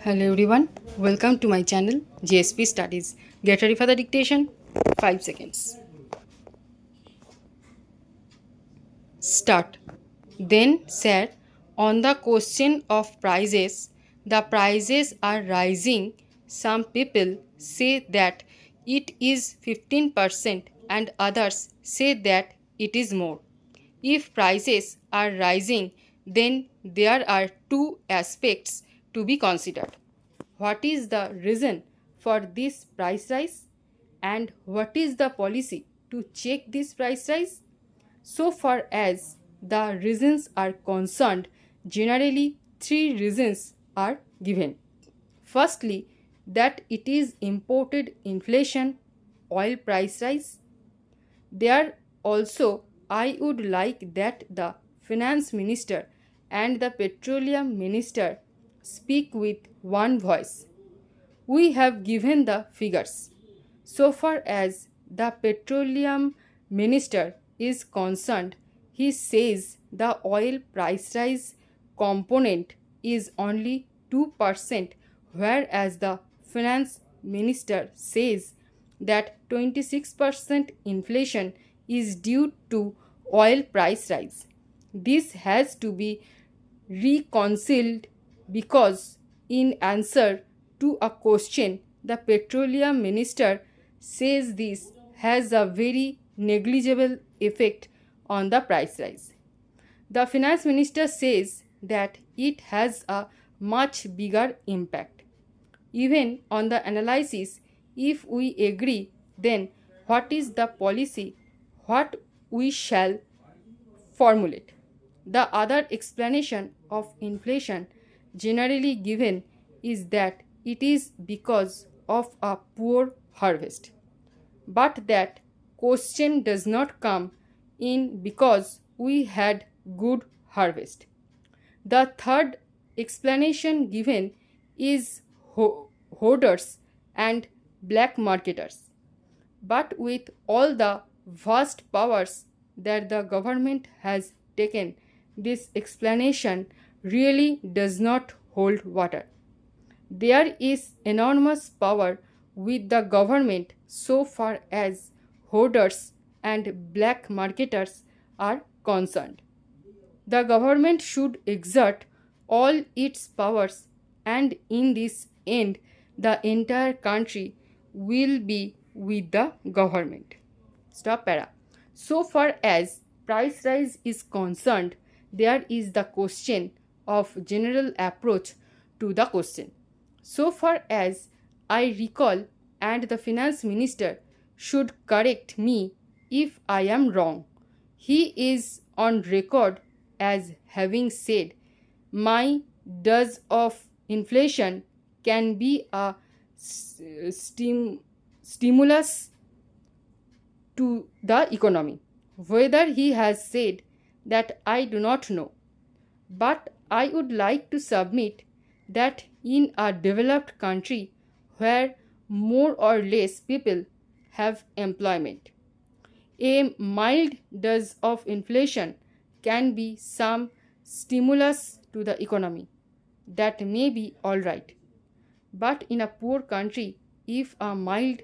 Hello everyone, welcome to my channel 𝐒𝐿 Studies. Get ready for the dictation. 5 seconds. Start. Then said, on the question of prices, the prices are rising. Some people say that it is 15% and others say that it is more. If prices are rising, then there are two aspects to be considered. What is the reason for this price rise? And what is the policy to check this price rise? So far as the reasons are concerned, generally three reasons are given. Firstly, that it is imported inflation, oil price rise. There also, I would like that the finance minister and the petroleum minister speak with one voice. We have given the figures. So far as the petroleum minister is concerned, he says the oil price rise component is only 2%, whereas the finance minister says that 26% inflation is due to oil price rise. This has to be reconciled because in answer to a question, the petroleum minister says this has a very negligible effect on the price rise. The finance minister says that it has a much bigger impact. Even on the analysis, if we agree, then what is the policy? What we shall formulate? The other explanation of inflation generally given is that it is because of a poor harvest. But that question does not come in because we had good harvest. The third explanation given is hoarders and black marketers. But with all the vast powers that the government has taken, this explanation really does not hold water. There is enormous power with the government so far as hoarders and black marketers are concerned. The government should exert all its powers, and in this end, the entire country will be with the government. Stop para. So far as price rise is concerned, there is the question of general approach to the question. So far as I recall, and the finance minister should correct me if I am wrong, he is on record as having said, my dose of inflation can be a stimulus to the economy. Whether he has said that I do not know, but I would like to submit that in a developed country where more or less people have employment, a mild dose of inflation can be some stimulus to the economy. That may be all right. But in a poor country, if a mild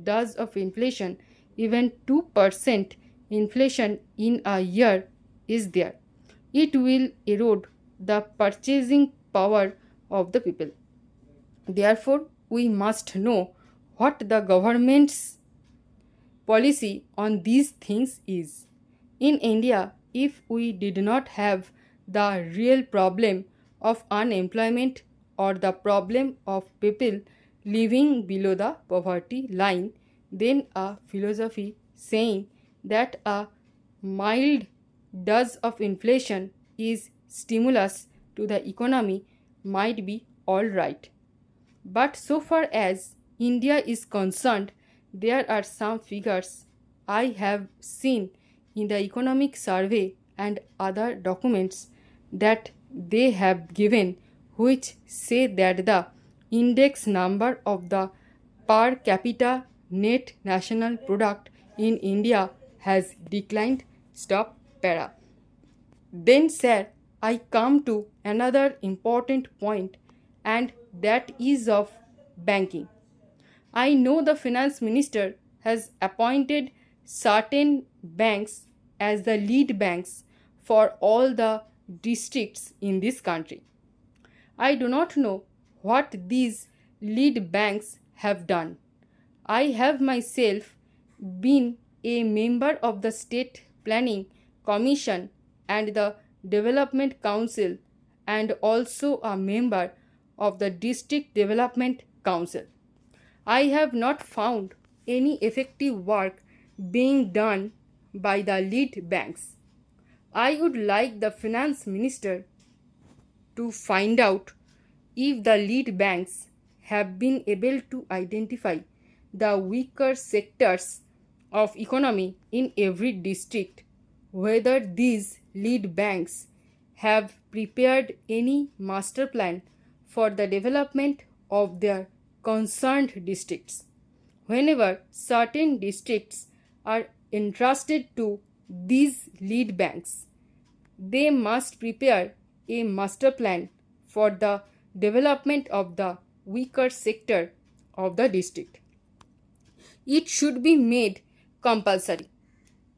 dose of inflation, even 2% inflation in a year is there, it will erode the purchasing power of the people. Therefore, we must know what the government's policy on these things is. In India, if we did not have the real problem of unemployment or the problem of people living below the poverty line, then a philosophy saying that a mild dose of inflation is stimulus to the economy might be all right. But so far as India is concerned, there are some figures I have seen in the economic survey and other documents that they have given, which say that the index number of the per capita net national product in India has declined. Stop para. Then, sir, I come to another important point, and that is of banking. I know the finance minister has appointed certain banks as the lead banks for all the districts in this country. I do not know what these lead banks have done. I have myself been a member of the State Planning Commission and the Development Council and also a member of the District Development Council. I have not found any effective work being done by the lead banks. I would like the finance minister to find out if the lead banks have been able to identify the weaker sectors of economy in every district, whether these lead banks have prepared any master plan for the development of their concerned districts. Whenever certain districts are entrusted to these lead banks, they must prepare a master plan for the development of the weaker sector of the district. It should be made compulsory.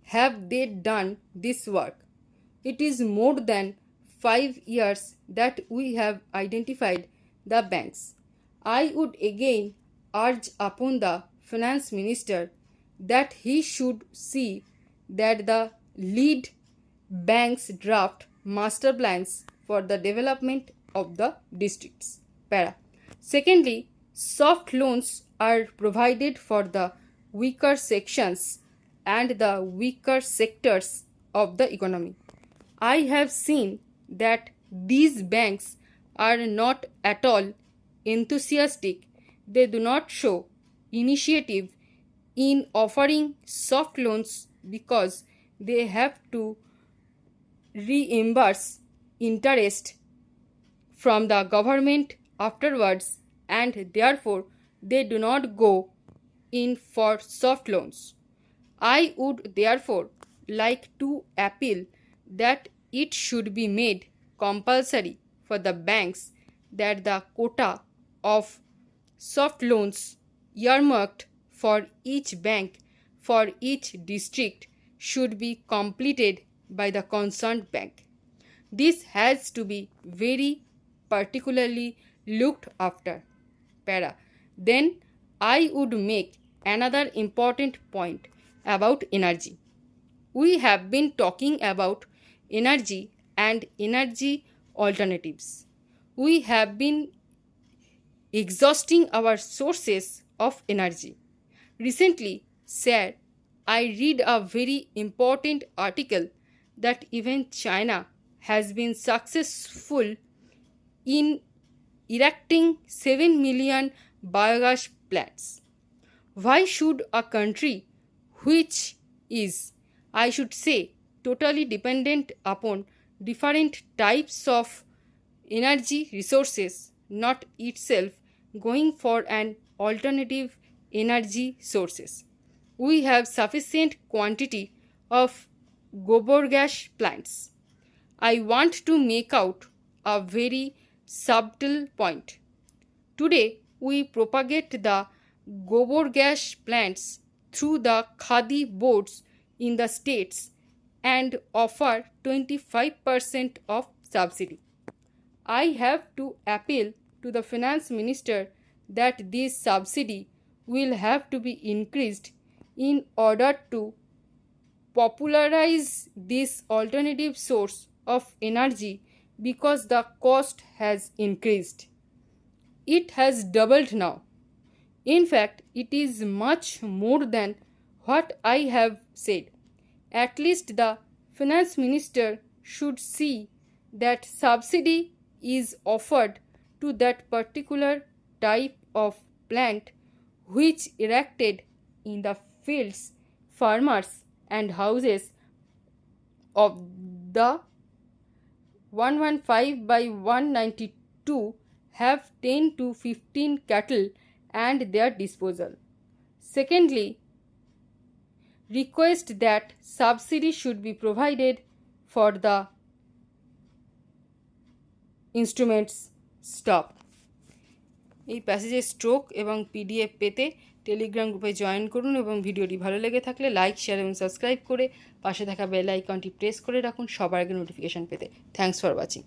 Have they done this work? It is more than 5 years that we have identified the banks. I would again urge upon the finance minister that he should see that the lead banks draft master plans for the development of the districts. Para. Secondly, soft loans are provided for the weaker sections and the weaker sectors of the economy. I have seen that these banks are not at all enthusiastic. They do not show initiative in offering soft loans because they have to reimburse interest from the government afterwards, and therefore they do not go in for soft loans. I would therefore like to appeal that it should be made compulsory for the banks that the quota of soft loans earmarked for each bank for each district should be completed by the concerned bank. This has to be very particularly looked after. Para. Then I would make another important point about energy. We have been talking about energy and energy alternatives. We have been exhausting our sources of energy. Recently, sir, I read a very important article that even China has been successful in erecting 7 million biogas plants. Why should a country which is, I should say, totally dependent upon different types of energy resources not itself going for an alternative energy sources? We have sufficient quantity of gobar gas plants. I want to make out a very subtle point. Today, we propagate the gobar gas plants through the khadi boards in the states and offer 25% of subsidy. I have to appeal to the finance minister that this subsidy will have to be increased in order to popularize this alternative source of energy because the cost has increased. It has doubled now. In fact, it is much more than what I have said. At least the finance minister should see that subsidy is offered to that particular type of plant which erected in the fields, farmers and houses of the 115 by 192 have 10 to 15 cattle and their disposal. Secondly, request that subsidy should be provided for the instruments. Stop. এই প্যাসেজের stroke এবং PDF পেতে Telegram গ্রুপে join করুন এবং ভিডিওটি ভালো লেগে থাকলে লাইক, শেয়ার এবং সাবস্ক্রাইব করে পাশে থাকা বেল আইকনটি প্রেস করে রাখুন সবার আগে নোটিফিকেশান পেতে। Thanks for watching.